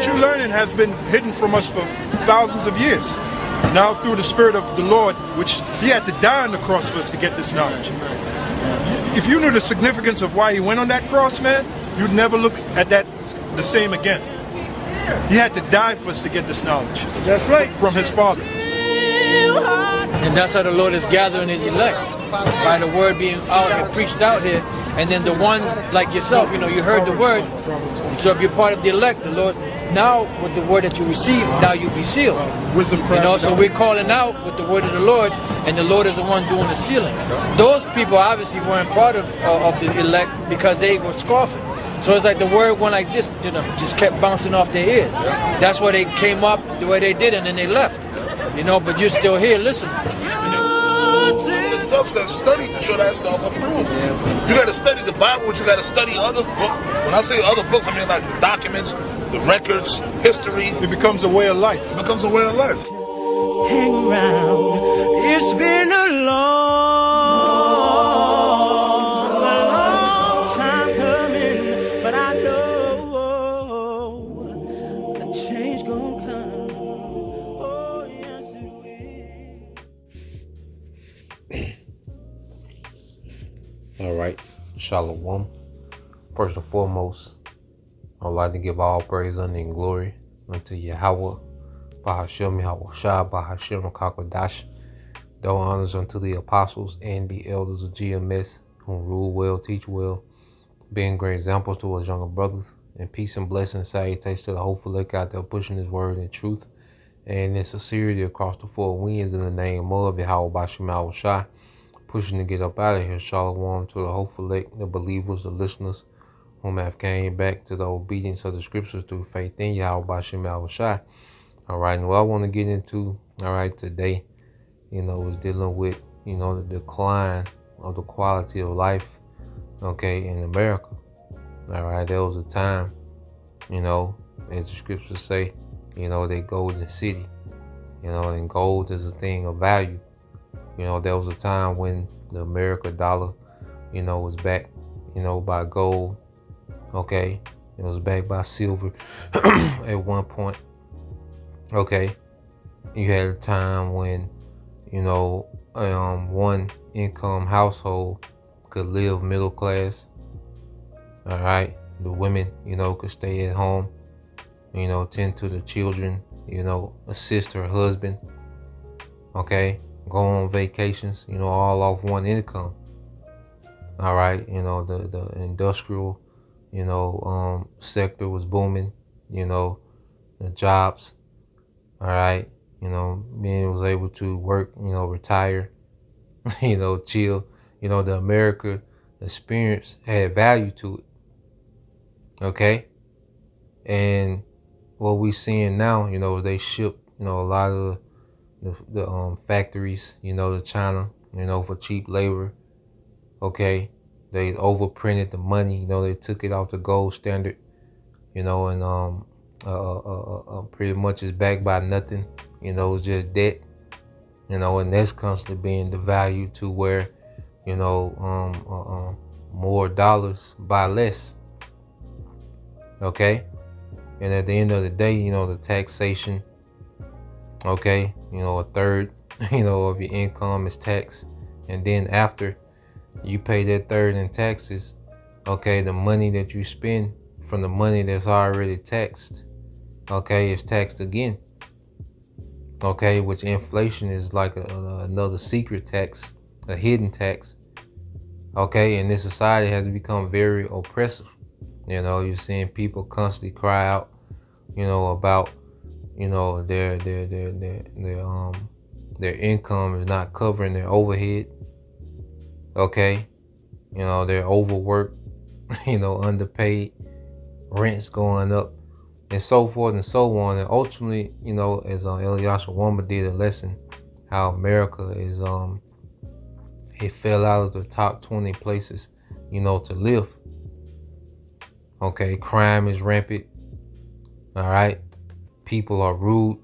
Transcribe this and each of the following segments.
true learning has been hidden from us for thousands of years. Now through the Spirit of the Lord, which He had to die on the cross for us to get this knowledge. If you knew the significance of why He went on that cross, man, you'd never look at that the same again. He had to die for us to get this knowledge. That's right. From His Father. And that's how the Lord is gathering His elect, by the word being out and preached out here. And then the ones like yourself, you know, you heard the word. So if you're part of the elect, the Lord, now with the word that you receive, now you'll be sealed. Wisdom, you know, so we're calling out with the word of the Lord, and the Lord is the one doing the sealing. Those people obviously weren't part of the elect because they were scoffing. So it's like the word went like this, you know, just kept bouncing off their ears. That's why they came up the way they did, and then they left. You know, but you're still here listening. Itself says study to show that self-approved. You got to study the Bible, but you got to study other books. When I say other books, I mean like the documents, the records, history. It becomes a way of life. It becomes a way of life. Hang around. It's been a long time coming, but I know a change gonna come. Oh, yes it will. All right, Shalom. First and foremost, I'd like to give all praise, honor, and glory unto Yahweh, Bahashem Yahweh Shah, Bahashem Kakodash. Though honors unto the apostles and the elders of GMS, who rule well, teach well, being great examples to us younger brothers. And peace and blessings, salutations to the hopeful elect out there pushing His word in truth and in sincerity across the four winds in the name of Yahweh Bahashem Yahweh Shah. Pushing to get up out of here. Shalom to the hopeful elect, the believers, the listeners, whom have came back to the obedience of the scriptures through faith in Yahweh Bahashem Yahweh Shah. All right, and what I want to get into, all right, today, you know, is dealing with, you know, the decline of the quality of life, okay, in America. All right, there was a time, you know, as the scriptures say, you know, they golden city, you know, and gold is a thing of value. You know, there was a time when the America dollar, you know, was backed, you know, by gold. Okay. It was backed by silver at one point. Okay. You had a time when, you know, one income household could live middle class. All right. The women, you know, could stay at home, you know, tend to the children, you know, assist her husband. Okay. Go on vacations, you know, all off one income. All right, you know, the industrial, you know, sector was booming, you know, the jobs. All right, you know, men was able to work, you know, retire, you know, chill. You know, the America experience had value to it. Okay, and what we seeing now, you know, they ship, you know, a lot of the factories, you know, to China, you know, for cheap labor. Okay, they overprinted the money, you know, they took it off the gold standard, you know, and pretty much is backed by nothing, you know, it's just debt, you know, and that's constantly being devalued to where, you know, more dollars buy less. Okay, and at the end of the day, you know, the taxation. Okay, you know, a third, you know, of your income is taxed, and then after you pay that third in taxes, okay, the money that you spend from the money that's already taxed, okay, is taxed again. Okay, which inflation is like another secret tax, a hidden tax. Okay, and this society has become very oppressive. You know, you're seeing people constantly cry out, you know, about, you know, their income is not covering their overhead. Okay, you know, they're overworked, you know, underpaid, rents going up, and so forth and so on. And ultimately, you know, as Eliasha Wamba did a lesson, how America is it fell out of the top 20 places, you know, to live. Okay, crime is rampant. All right. People are rude,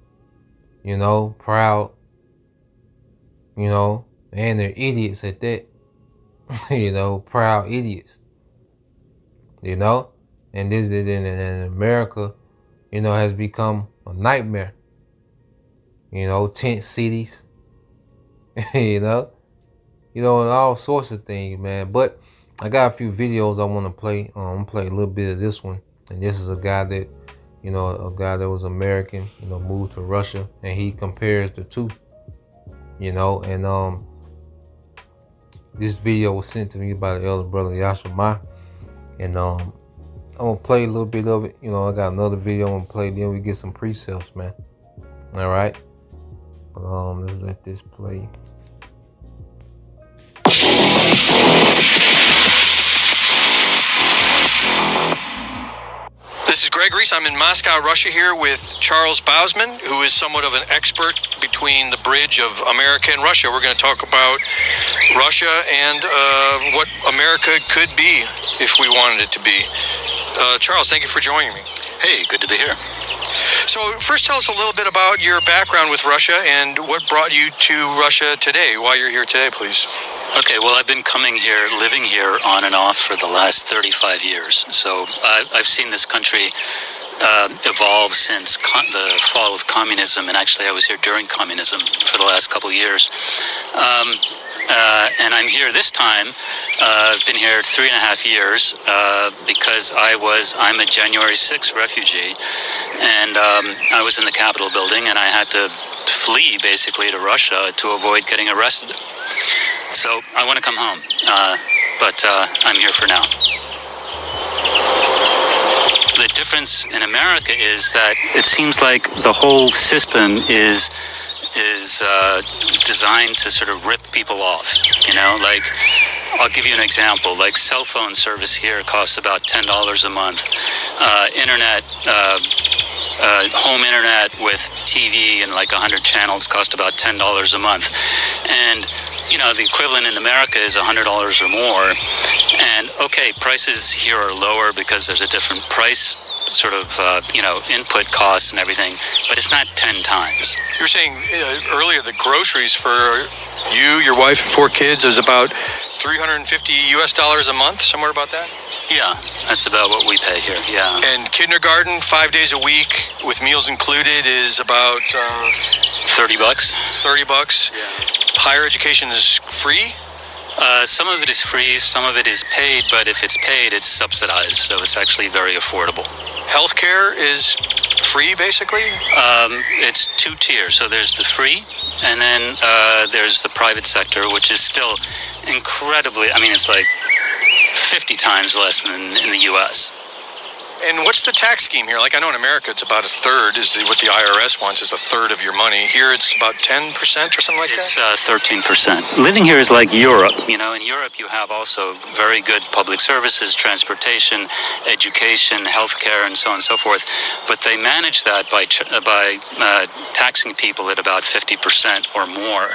you know, proud, you know, and they're idiots at that. You know, proud idiots. You know, and this is in America, has become a nightmare. Tent cities, and all sorts of things, man. But I got a few videos I want to play. I'm gonna play a little bit of this one, and this is a guy that, was American, moved to Russia, and he compares the two, and this video was sent to me by the elder brother Yashima, and I'm gonna play a little bit of it. I got another video I'm gonna play, then we get some precepts, man. All right. Let's let this play. This is Greg Reese. I'm in Moscow, Russia here with Charles Bausman, who is somewhat of an expert between the bridge of America and Russia. We're going to talk about Russia and what America could be if we wanted it to be. Charles, thank you for joining me. Hey, good to be here. So first tell us a little bit about your background with Russia and what brought you to Russia today, why you're here today, please. Okay, well, I've been coming here, living here on and off for the last 35 years. So I've seen this country evolve since the fall of communism, and actually I was here during communism for the last couple of years. And I'm here this time. I've been here 3.5 years because I'm a January 6th refugee, and I was in the Capitol building, and I had to flee basically to Russia to avoid getting arrested. So I want to come home, but I'm here for now. The difference in America is that it seems like the whole system is designed to sort of rip people off, like I'll give you an example. Like cell phone service here costs about $10 a month. Internet, home internet with TV and like 100 channels cost about $10 a month. And, the equivalent in America is $100 or more. And okay, prices here are lower because there's a different price sort of, input costs and everything, but it's not 10 times. You were saying earlier the groceries for you, your wife, and 4 kids is about $350 a month, somewhere about that? Yeah, that's about what we pay here, yeah. And kindergarten, 5 days a week with meals included is about $30. $30. Yeah. Higher education is free? Some of it is free, some of it is paid, but if it's paid, it's subsidized, so it's actually very affordable. Healthcare is free, basically? It's 2 tiers. So there's the free, and then there's the private sector, which is still incredibly, it's like 50 times less than in the U.S. And what's the tax scheme here? Like I know in America it's about a third is what the IRS wants is a third of your money. Here it's about 10% or something like that? It's 13%. Living here is like Europe. In Europe you have also very good public services, transportation, education, healthcare, and so on and so forth. But they manage that by taxing people at about 50% or more.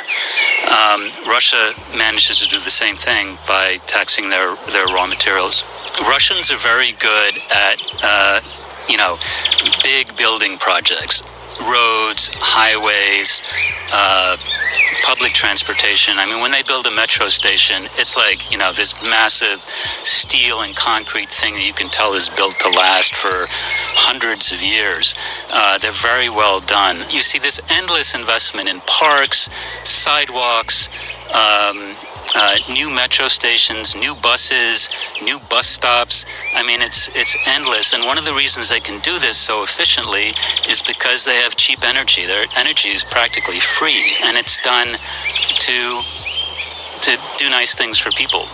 Russia manages to do the same thing by taxing their raw materials. Russians are very good at big building projects, roads, highways, public transportation. When they build a metro station, it's like, this massive steel and concrete thing that you can tell is built to last for hundreds of years. They're very well done. You see this endless investment in parks, sidewalks, new metro stations, new buses, new bus stops. It's endless. And one of the reasons they can do this so efficiently is because they have cheap energy. Their energy is practically free, and it's done to do nice things for people.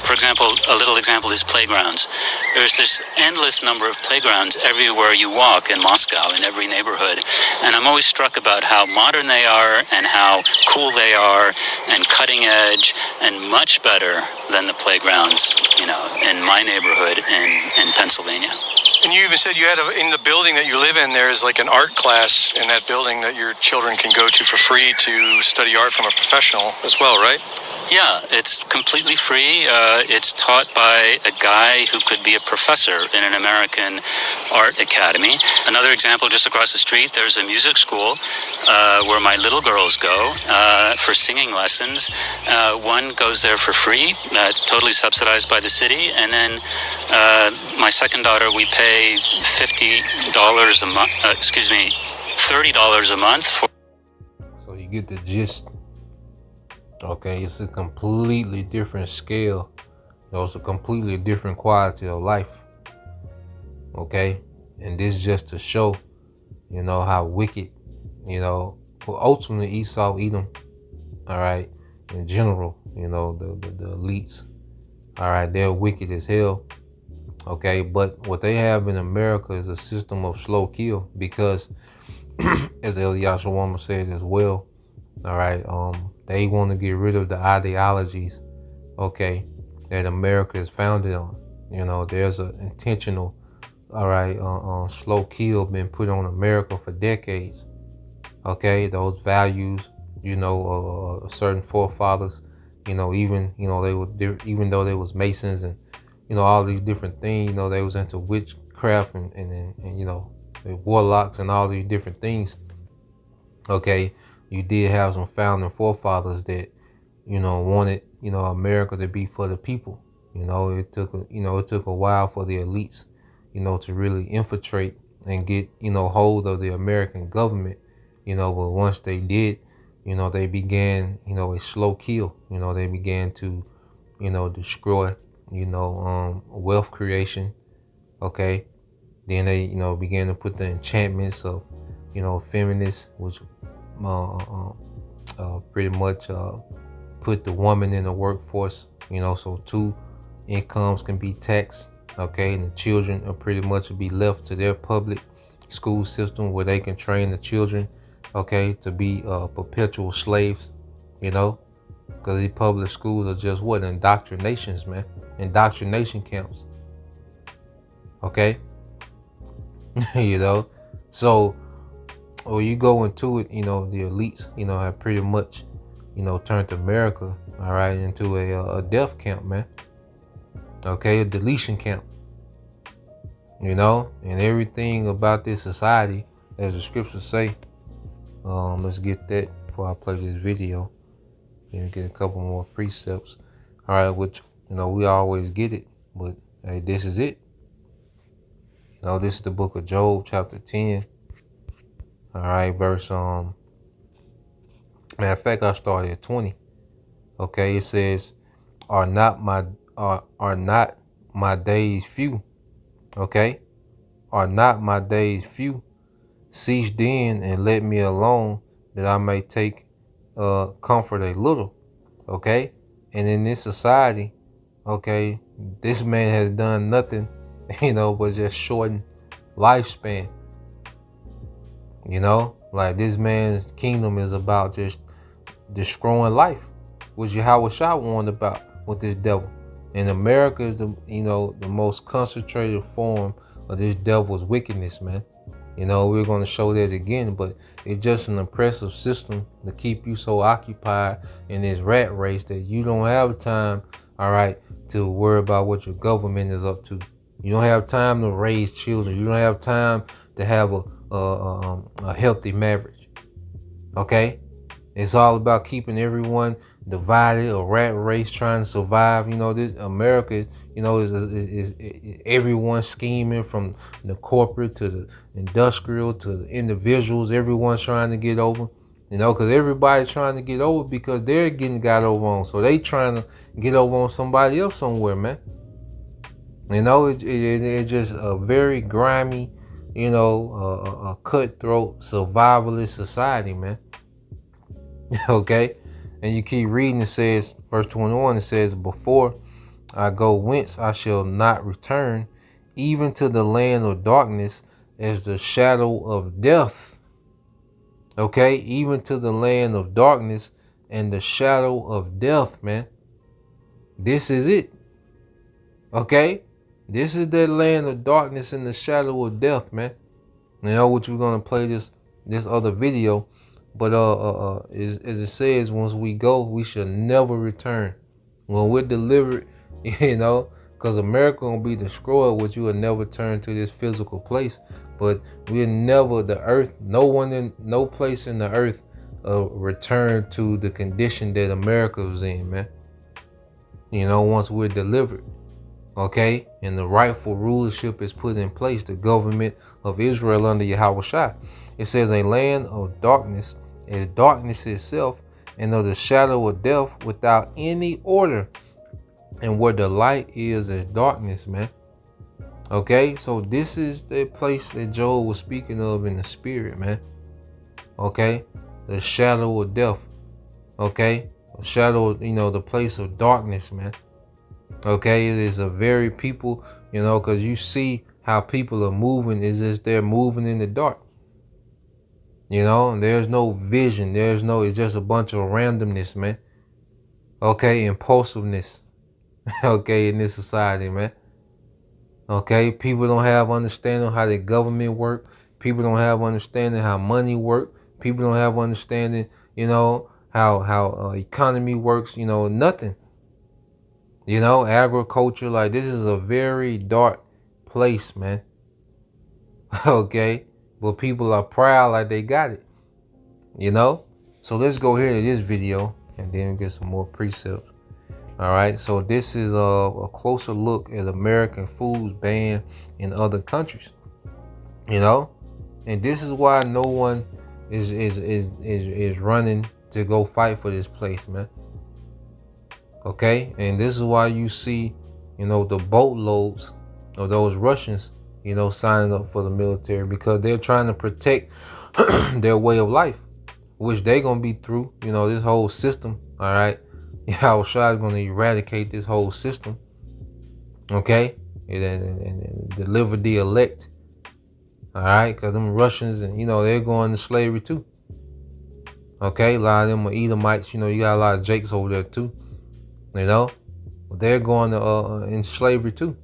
For example, a little example is playgrounds. There's this endless number of playgrounds everywhere you walk in Moscow, in every neighborhood. And I'm always struck about how modern they are and how cool they are and cutting edge and much better than the playgrounds, in my neighborhood in Pennsylvania. And you even said you had in the building that you live in, there's like an art class in that building that your children can go to for free to study art from a professional as well, right? Yeah, it's completely free. It's taught by a guy who could be a professor in an American art academy. Another example, just across the street, there's a music school where my little girls go for singing lessons. One goes there for free. It's totally subsidized by the city. And then my second daughter, we pay $50 a month, $30 a month for. So you get the gist. Okay, it's a completely different scale. It's a completely different quality of life. Okay, and this just to show, how wicked, well, ultimately Esau, Edom, all right, in general, the elites, all right, they're wicked as hell. Okay, but what they have in America is a system of slow kill because, as Eliyahu Shawama said as well, all right, they want to get rid of the ideologies, okay, that America is founded on. There's an intentional, all right, slow kill been put on America for decades. Okay, those values, certain forefathers, even though they was Masons and all these different things, they was into witchcraft and the warlocks and all these different things. Okay, you did have some founding forefathers that wanted America to be for the people. It took a while for the elites to really infiltrate and get hold of the American government, but once they did, they began a slow kill. They began to destroy wealth creation. Okay, then they began to put the enchantments of feminists, which pretty much put the woman in the workforce, so 2 incomes can be taxed, okay, and the children are pretty much be left to their public school system where they can train the children, okay, to be perpetual slaves, because these public schools are just what? Indoctrinations, man. Indoctrination camps. Okay? So when you go into it, the elites, have pretty much, turned America, all right, into a death camp, man. Okay, a deletion camp. And everything about this society, as the scriptures say. Let's get that before I play this video. And get a couple more precepts. All right, which we always get it, but hey, this is it. This is the book of Job, chapter 10. All right, verse matter of fact, I started at 20. Okay, it says, "Are not my days few?" Okay, "Are not my days few? Cease then and let me alone, that I may take comfort a little." Okay, and in this society, okay, this man has done nothing, but just shorten lifespan. Like this man's kingdom is about just destroying life, which Yahweh Shah warned about with this devil. And America is the most concentrated form of this devil's wickedness, man. We're going to show that again, but it's just an oppressive system to keep you so occupied in this rat race that you don't have time, all right, to worry about what your government is up to. You don't have time to raise children. You don't have time to have a healthy marriage. Okay? It's all about keeping everyone divided, a rat race trying to survive. This America, is everyone scheming from the corporate to the industrial to the individuals. Everyone's trying to get over, because everybody's trying to get over because they're getting got over on. So they trying to get over on somebody else somewhere, man. It's just a very grimy, a cutthroat survivalist society, man. Okay, and you keep reading. It says, verse 21, it says, "Before I go whence I shall not return, even to the land of darkness as the shadow of death." Okay, even to the land of darkness and the shadow of death, man. This is it. Okay, this is that land of darkness and the shadow of death, man. Which we're gonna play this other video But as it says, once we go, we shall never return. When we're delivered, you know, because America gonna be destroyed, which you will never turn to this physical place. But we'll never, the earth, no place in the earth return to the condition that America was in, man. You know, once we're delivered, okay, and the rightful rulership is put in place, the government of Israel under Yahweh Shai. It says a land of darkness is darkness itself, and of the shadow of death without any order. And where the light is darkness, man. Okay, so this is the place that Joel was speaking of in the spirit, man. Okay, the shadow of death. Okay, the shadow, you know, the place of darkness, man. Okay, it is a very people, you know, because you see how people are moving. Is just they're moving in the dark. You know, and there's no vision. It's just a bunch of randomness, man. Okay, impulsiveness. Okay, in this society, man. Okay, people don't have understanding how the government work. People don't have understanding how money work. People don't have understanding, you know, how economy works. You know, nothing. You know, agriculture, like this is a very dark place, man. Okay, but people are proud like they got it. You know, so let's go here to this video and then get some more precepts. All right, so this is a closer look at American foods banned in other countries. You know, and this is why no one is running to go fight for this place, man. Okay, and this is why you see, you know, the boatloads of those Russians, you know, signing up for the military, because they're trying to protect their way of life, which they're gonna be through. You know, this whole system. All right. Yahweh Shai is going to eradicate this whole system, okay, and deliver the elect, all right, because them Russians, and you know, they're going to slavery too, okay. A lot of them are Edomites. You know, you got a lot of Jakes over there too, you know, but they're going to in slavery too,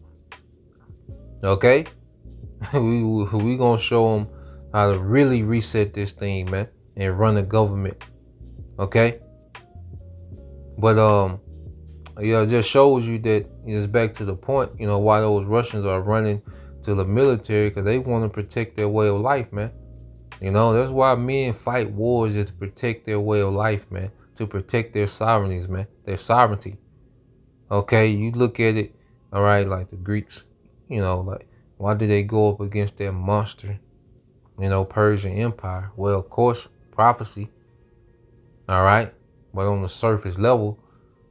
okay. we gonna show them how to really reset this thing, man, and run the government, okay. But yeah, it just shows you that it's back to the point, you know, why those Russians are running to the military, because they want to protect their way of life, man. You know, that's why men fight wars, is to protect their way of life, man, to protect their sovereignties, man, their sovereignty. Okay, you look at it, all right, like the Greeks, you know, like why did they go up against their monster, you know, Persian Empire? Well, of course, prophecy, all right. But on the surface level,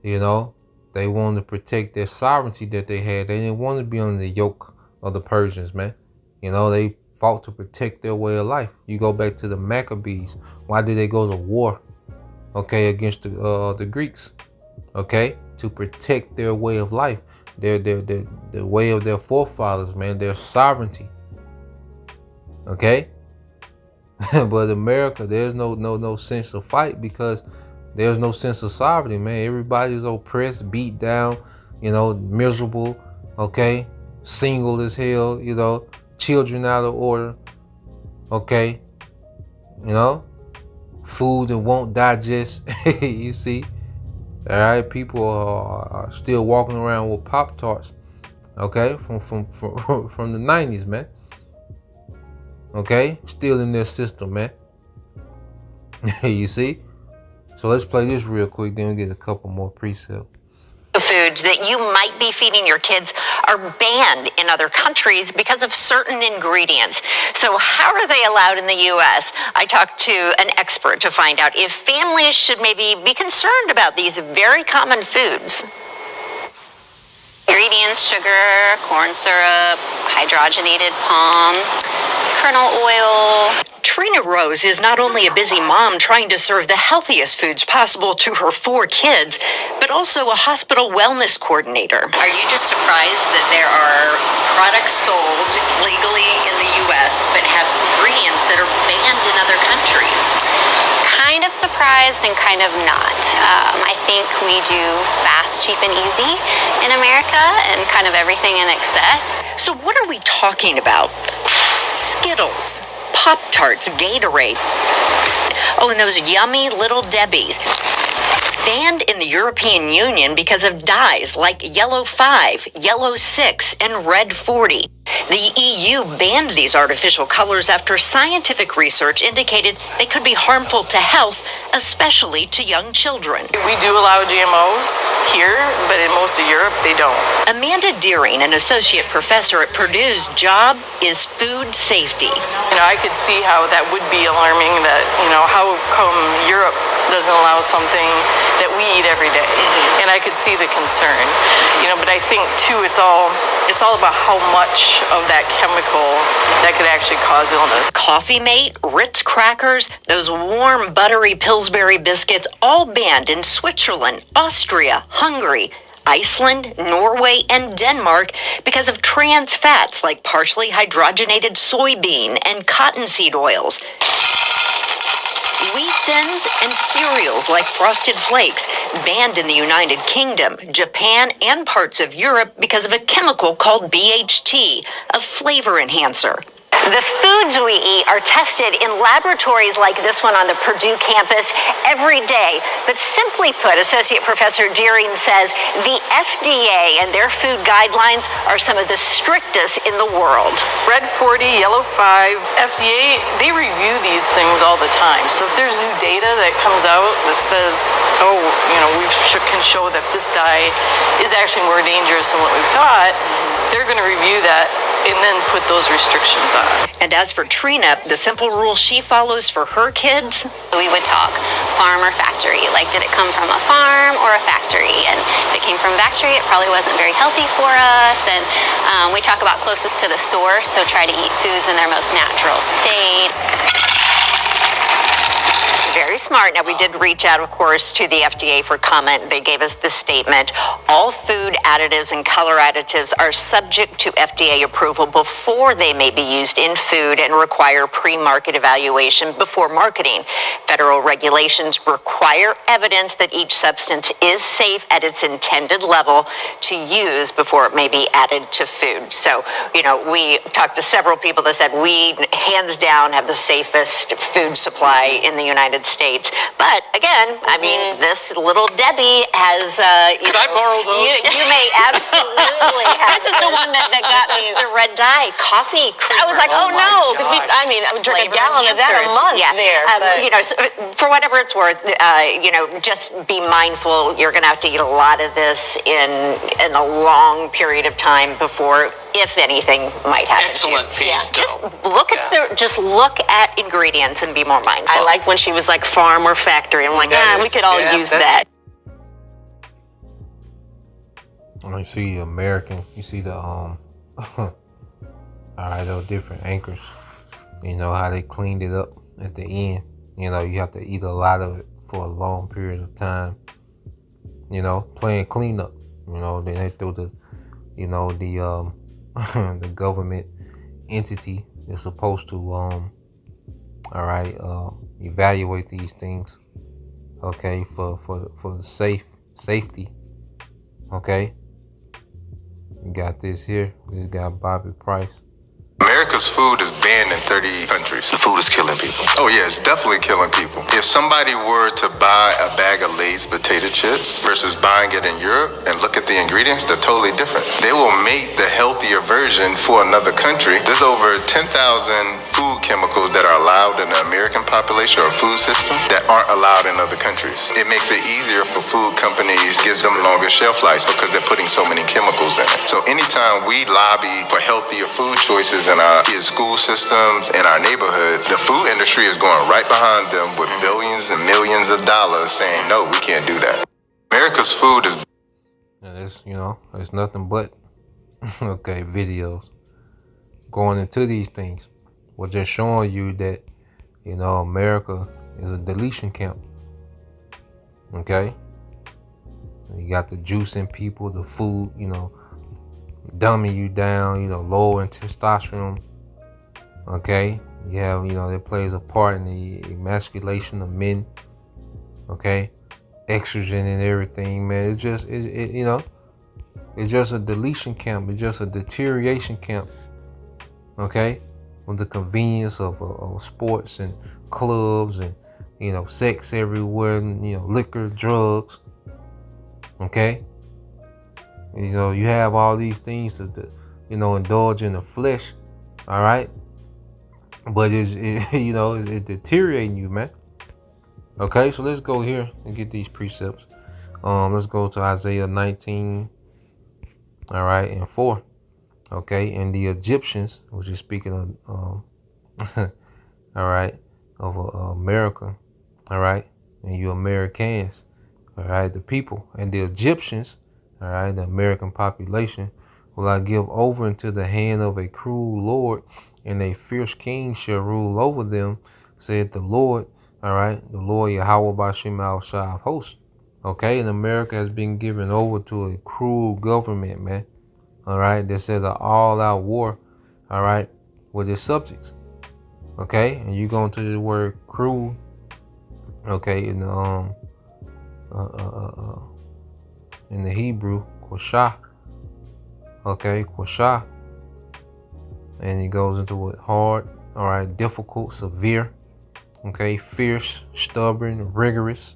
you know, they wanted to protect their sovereignty that they had. They didn't want to be under the yoke of the Persians, man. You know, they fought to protect their way of life. You go back to the Maccabees. Why did they go to war? Okay, against the Greeks. Okay, to protect their way of life, the way of their forefathers, man, their sovereignty. Okay, but America, there's no sense of fight, because there's no sense of sovereignty, man. Everybody's oppressed, beat down, you know, miserable, okay, single as hell, you know, children out of order, okay, you know, food that won't digest. You see, all right, people are still walking around with Pop-Tarts, okay, from the 90s, man, okay, still in their system, man. You see. So let's play this real quick, then we get a couple more precepts. Foods that you might be feeding your kids are banned in other countries because of certain ingredients. So how are they allowed in the U.S.? I talked to an expert to find out if families should maybe be concerned about these very common foods. Ingredients: sugar, corn syrup, hydrogenated palm kernel oil. Trina Rose is not only a busy mom trying to serve the healthiest foods possible to her 4 kids, but also a hospital wellness coordinator. Are you just surprised that there are products sold legally in the U.S. but have ingredients that are banned in other countries? Kind of surprised and kind of not. I think we do fast, cheap, and easy in America, and kind of everything in excess. So what are we talking about? Skittles, Pop-Tarts, Gatorade. Oh, and those yummy Little Debbies. Banned in the European Union because of dyes like Yellow 5, Yellow 6, and Red 40. The EU banned these artificial colors after scientific research indicated they could be harmful to health, especially to young children. We do allow GMOs here, but in most of Europe, they don't. Amanda Deering, an associate professor at Purdue's job is food safety. I could see how that would be alarming, that, how come Europe doesn't allow something that we eat every day? And I could see the concern, but I think too, it's all about how much of that chemical that could actually cause illness. Coffee Mate, Ritz crackers, those warm buttery Pillsbury biscuits, all banned in Switzerland, Austria, Hungary, Iceland, Norway, and Denmark because of trans fats like partially hydrogenated soybean and cottonseed oils. Wheat thins and cereals like Frosted Flakes banned in the United Kingdom, Japan, and parts of Europe because of a chemical called BHT, a flavor enhancer. The foods we eat are tested in laboratories like this one on the Purdue campus every day. But simply put, Associate Professor Deering says the FDA and their food guidelines are some of the strictest in the world. Red 40, Yellow 5, FDA, they review these things all the time. So if there's new data that comes out that says, can show that this dye is actually more dangerous than what we thought, they're going to review that and then put those restrictions on. And as for Trina, the simple rule she follows for her kids, We would talk farm or factory. Like, did it come from a farm or a factory? And if it came from a factory, it probably wasn't very healthy for us. And we talk about closest to the source, so try to eat foods in their most natural state. very smart. Now, we did reach out, of course, to the FDA for comment. They gave us this statement. All food additives and color additives are subject to FDA approval before they may be used in food and require pre-market evaluation before marketing. Federal regulations require evidence that each substance is safe at its intended level to use before it may be added to food. So, you know, we talked to several people that said we, hands down, have the safest food supply in the United States. But again, I mean, this little Debbie has, Could I borrow those? You may absolutely have. This is the one that got me. The red dye, coffee creamer. I was like, oh no, because I would drink a gallon of that a month there. You know, so for whatever it's worth, you know, just be mindful. You're going to have to eat a lot of this in a long period of time before, if anything, might happen. Excellent to you. piece, Just though. look at look at ingredients and be more mindful. I liked when she was like farm or factory. I'm like, we could all use that. You see American, you see the all right, those different anchors. You know how they cleaned it up at the end. You know, you have to eat a lot of it for a long period of time. You know, playing cleanup. You know, then they threw the, you know, the the government entity is supposed to evaluate these things. Okay, for the safety. Okay. You got this here. This guy Bobby Price. America's food is banned in 30 countries. The food is killing people. Oh yeah, it's definitely killing people. If somebody were to buy a bag of Lay's potato chips versus buying it in Europe and look at the ingredients, they're totally different. They will make the healthier version for another country. There's over 10,000 food chemicals that are allowed in the American population or food system that aren't allowed in other countries. It makes it easier for food companies, gives them longer shelf lives because they're putting so many chemicals in it. So anytime we lobby for healthier food choices in our school systems, in our neighborhoods, the food industry is going right behind them with billions and millions of dollars saying, no, we can't do that. America's food is... And it's, you know, it's nothing but, okay, videos going into these things. We're just showing you that, you know, America is a deletion camp. Okay? You got the juicing people, the food, you know, dumbing you down, you know, lowering testosterone. Okay, you have, you know, that plays a part in the emasculation of men. Okay, estrogen and everything, man. It's just, you know, it's just a deletion camp. It's just a deterioration camp. Okay, with the convenience of sports and clubs and, you know, sex everywhere, and, you know, liquor, drugs. Okay? You know, you have all these things to you know, indulge in the flesh. All right? But it's deteriorating you, man. Okay, so let's go here and get these precepts. Let's go to Isaiah 19, all right, and 4. Okay, and the Egyptians, which is speaking of, all right, of America, all right, and you Americans, all right, the people, and the Egyptians, all right, the American population, will I give over into the hand of a cruel Lord, and a fierce king shall rule over them, said the Lord, all right, the Lord Yahweh Ba'Shem Al-Shah of hosts. Okay, and America has been given over to a cruel government, man. All right, that says an all-out war, all right, with its subjects. Okay, and you go into the word cruel, okay, in the Hebrew, Quashah. Okay, Quashah. And it goes into it hard, all right, difficult, severe, okay, fierce, stubborn, rigorous.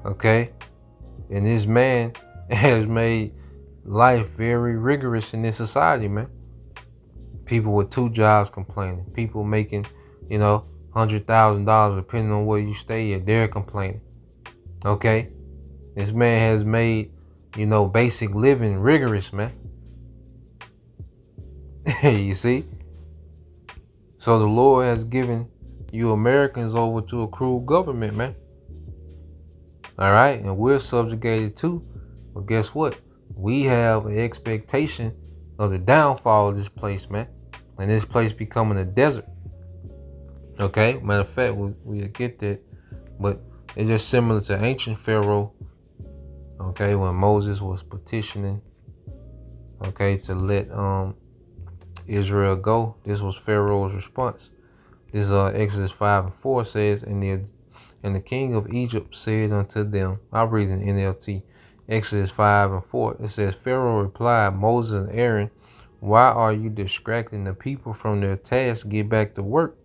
Okay, and this man has made life very rigorous in this society, man. People with 2 jobs complaining. People making, you know, $100,000 depending on where you stay at. They're complaining. Okay, this man has made, you know, basic living rigorous, man. You see? So the Lord has given you Americans over to a cruel government, man. All right, and we're subjugated too. But guess what? We have an expectation of the downfall of this place, man. And this place becoming a desert. Okay, matter of fact, we'll get that. But it's just similar to ancient Pharaoh. Okay, when Moses was petitioning, okay, to let Israel go. This was Pharaoh's response. This Exodus 5 and 4 says, and the king of Egypt said unto them, I'll read in NLT, Exodus 5 and 4. It says, Pharaoh replied, Moses and Aaron, why are you distracting the people from their task? Get back to work.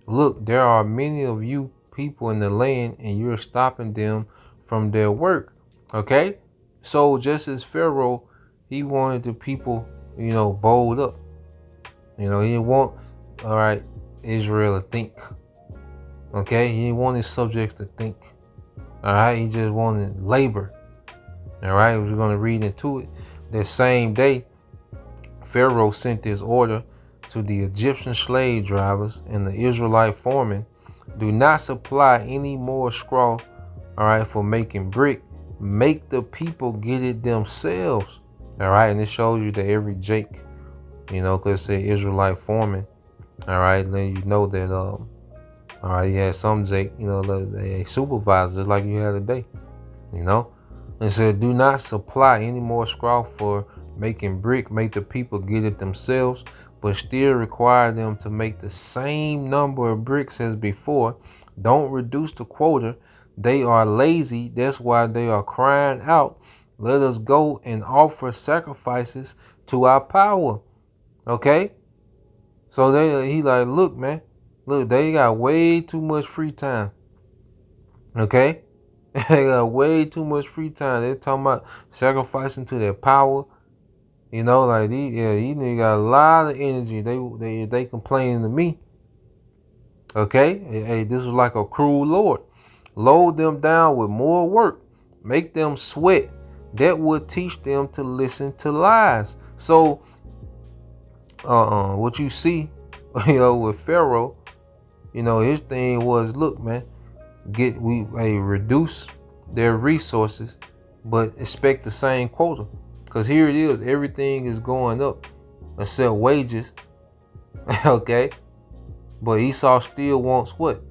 Look, there are many of you people in the land, and you're stopping them from their work. Okay? So just as Pharaoh, he wanted the people, you know, bold up. You know, he didn't want, all right, Israel to think. Okay? He didn't want his subjects to think. All right? He just wanted labor. All right? We're going to read into it. That same day, Pharaoh sent this order to the Egyptian slave drivers and the Israelite foremen. Do not supply any more straw, all right, for making brick. Make the people get it themselves. All right? And it shows you that every Jake, you know, because it said Israelite foreman. All right? Then you know that, all right, you had some Jake, you know, a supervisor just like you had today, you know. And said, do not supply any more straw for making brick. Make the people get it themselves, but still require them to make the same number of bricks as before. Don't reduce the quota. They are lazy. That's why they are crying out, let us go and offer sacrifices to our power. Okay? So he like, look, man. Look, they got way too much free time. Okay? They got way too much free time. They're talking about sacrificing to their power. You know, like these niggas got a lot of energy. They complaining to me. Okay? Hey, this is like a cruel Lord. Load them down with more work. Make them sweat. That would teach them to listen to lies. So what you see, you know, with Pharaoh, you know, his thing was, look, man, reduce their resources, but expect the same quota. Because here it is, everything is going up except wages. Okay? But Esau still wants what?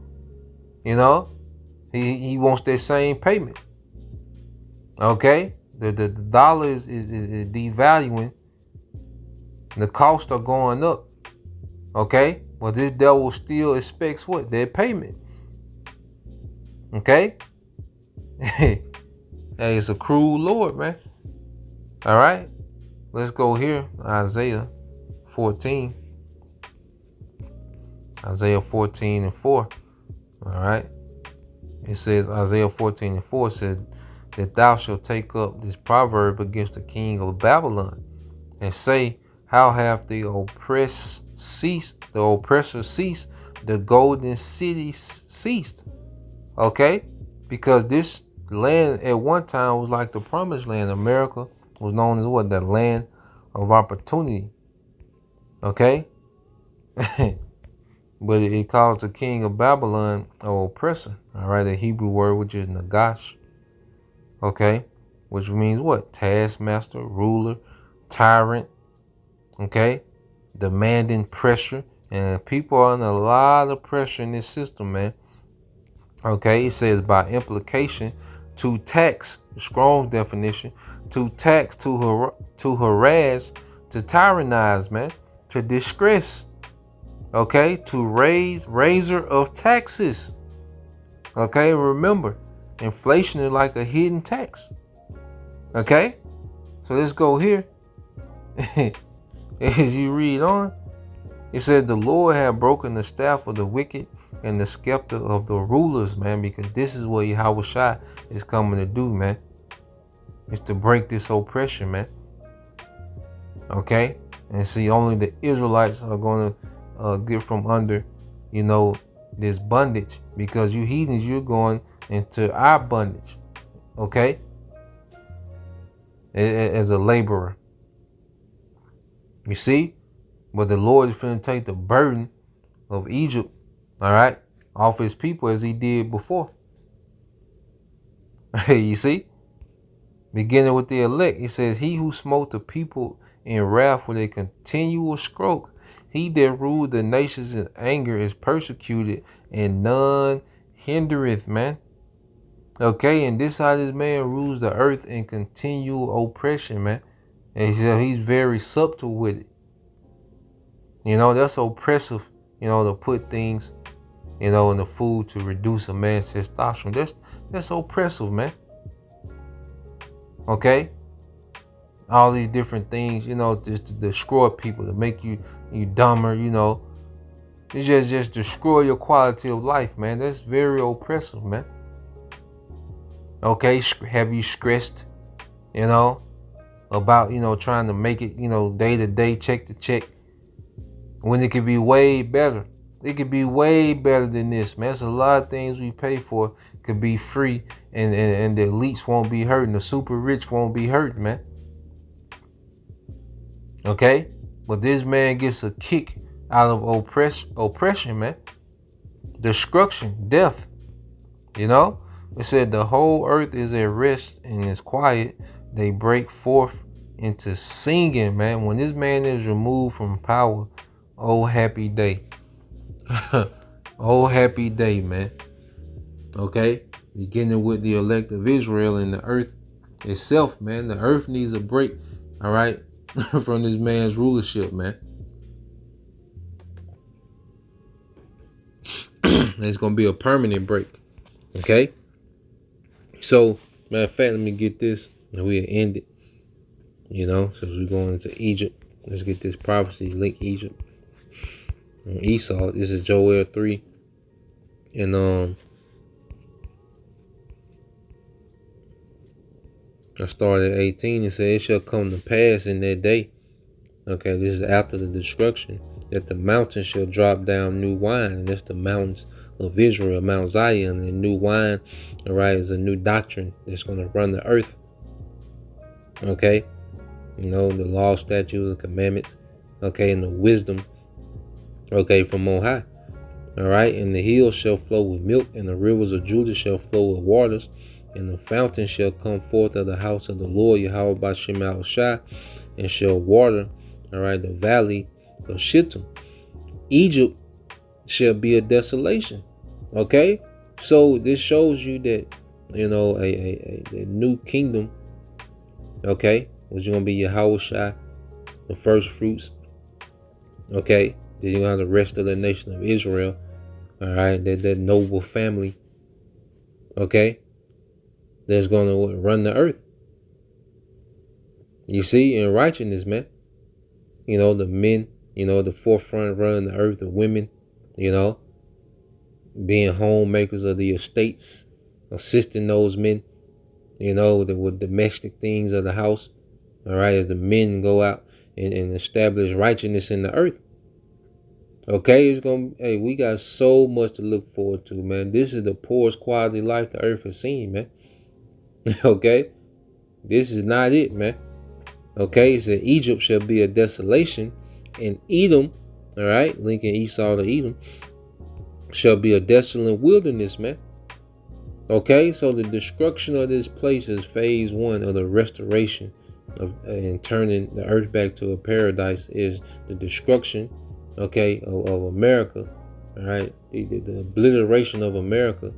You know? He wants that same payment. Okay? The dollar is devaluing. The costs are going up. Okay? But this devil still expects what? Their payment. Okay? Hey, it's a cruel Lord, man. All right? Let's go here. Isaiah 14. Isaiah 14:4. All right. It says, Isaiah 14:4 said that thou shalt take up this proverb against the king of Babylon and say, how hath the oppressor ceased, the golden city ceased. Okay? Because this land at one time was like the promised land. America was known as what? The land of opportunity. Okay? But it calls the king of Babylon an oppressor. All right, a Hebrew word which is nagash. Okay, which means what? Taskmaster, ruler, tyrant. Okay, demanding pressure, and people are under a lot of pressure in this system, man. Okay, it says by implication, to tax, strong definition, to tax, to harass, to tyrannize, man, to distress. Okay, to raiser of taxes. Okay, remember, inflation is like a hidden tax. Okay, so let's go here. As you read on, it says the Lord had broken the staff of the wicked and the scepter of the rulers, man, because this is what Yahweh Shai is coming to do, man. It's to break this oppression, man. Okay, and see, only the Israelites are going to get from under, this bondage, because you heathens, you're going into our bondage, okay, as a laborer. You see, but the Lord is going to take the burden of Egypt, all right, off his people as he did before. You see, beginning with the elect, it says, he who smote the people in wrath with a continual stroke, he that ruled the nations in anger is persecuted, and none hindereth, man. Okay, and this how this man rules the earth in continual oppression, man. And he's very subtle with it. That's oppressive, to put things, in the food to reduce a man's testosterone. That's oppressive, man. Okay? All these different things, just to destroy people, to make you dumber, It just destroy your quality of life, man. That's very oppressive, man. Okay, have you stressed, about, trying to make it, day to day, check to check, when it could be way better. It could be way better than this, man. There's a lot of things we pay for could be free, and the elites won't be hurting, the super rich won't be hurting, man. Okay, but this man gets a kick out of oppression, man. Destruction, death. It said the whole earth is at rest and is quiet. They break forth into singing, man. When this man is removed from power, oh happy day. Oh happy day, man. Okay, beginning with the elect of Israel and the earth itself, man. The earth needs a break, all right, from this man's rulership, man. It's gonna be a permanent break. Okay. So, matter of fact, let me get this and we'll end it. Since we're going into Egypt, let's get this prophecy, link Egypt. And Esau, this is Joel 3. And I started at 18. It said, it shall come to pass in that day. Okay, this is after the destruction, that the mountains shall drop down new wine. And that's the mountains of Israel, Mount Zion. And new wine, all right, is a new doctrine that's going to run the earth. Okay, the law, statutes, and commandments. Okay, and the wisdom. Okay, from on high. All right, and the hills shall flow with milk, and the rivers of Judah shall flow with waters, and the fountain shall come forth of the house of the Lord, Yahweh B'Shem Yahushua, and shall water, all right, the valley of Shittim. Egypt shall be a desolation. Okay, so this shows you that, a new kingdom, okay, was going to be Yahushua, the first fruits. Okay, then you're going to have the rest of the nation of Israel, all right, that noble family, okay, that's going to run the earth. You see, in righteousness, man, the men, the forefront running the earth, the women, you know, being homemakers of the estates, assisting those men, you know, with domestic things of the house. All right, as the men go out and establish righteousness in the earth. Okay, it's gonna. Hey, we got so much to look forward to, man. This is the poorest quality life the earth has seen, man. Okay, this is not it, man. Okay, it said Egypt shall be a desolation, and Edom, all right, linking Esau to Edom, shall be a desolate wilderness, man. Okay, so the destruction of this place is phase 1 of the restoration of and turning the earth back to a paradise. Is the destruction, okay, of America, all right, the obliteration of America,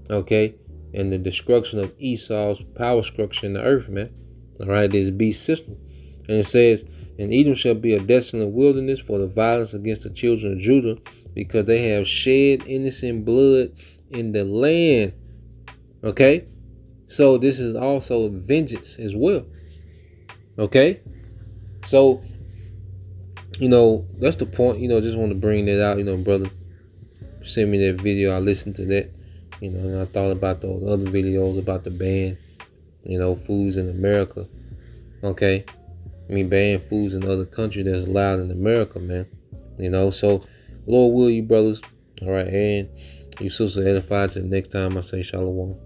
okay, and the destruction of Esau's power structure in the earth, man. All right, this beast system. And it says, and Edom shall be a desolate wilderness for the violence against the children of Judah, because they have shed innocent blood in the land. Okay, so this is also vengeance as well. Okay, so, you know, that's the point. You know, just want to bring that out. You know, brother sent me that video. I listened to that. You know, and I thought about those other videos about the ban, you know, foods in America. Okay, I mean, ban foods in other countries that's allowed in America, man. You know, so Lord will you brothers. All right, and you sister edified. Till next time, I say shalom.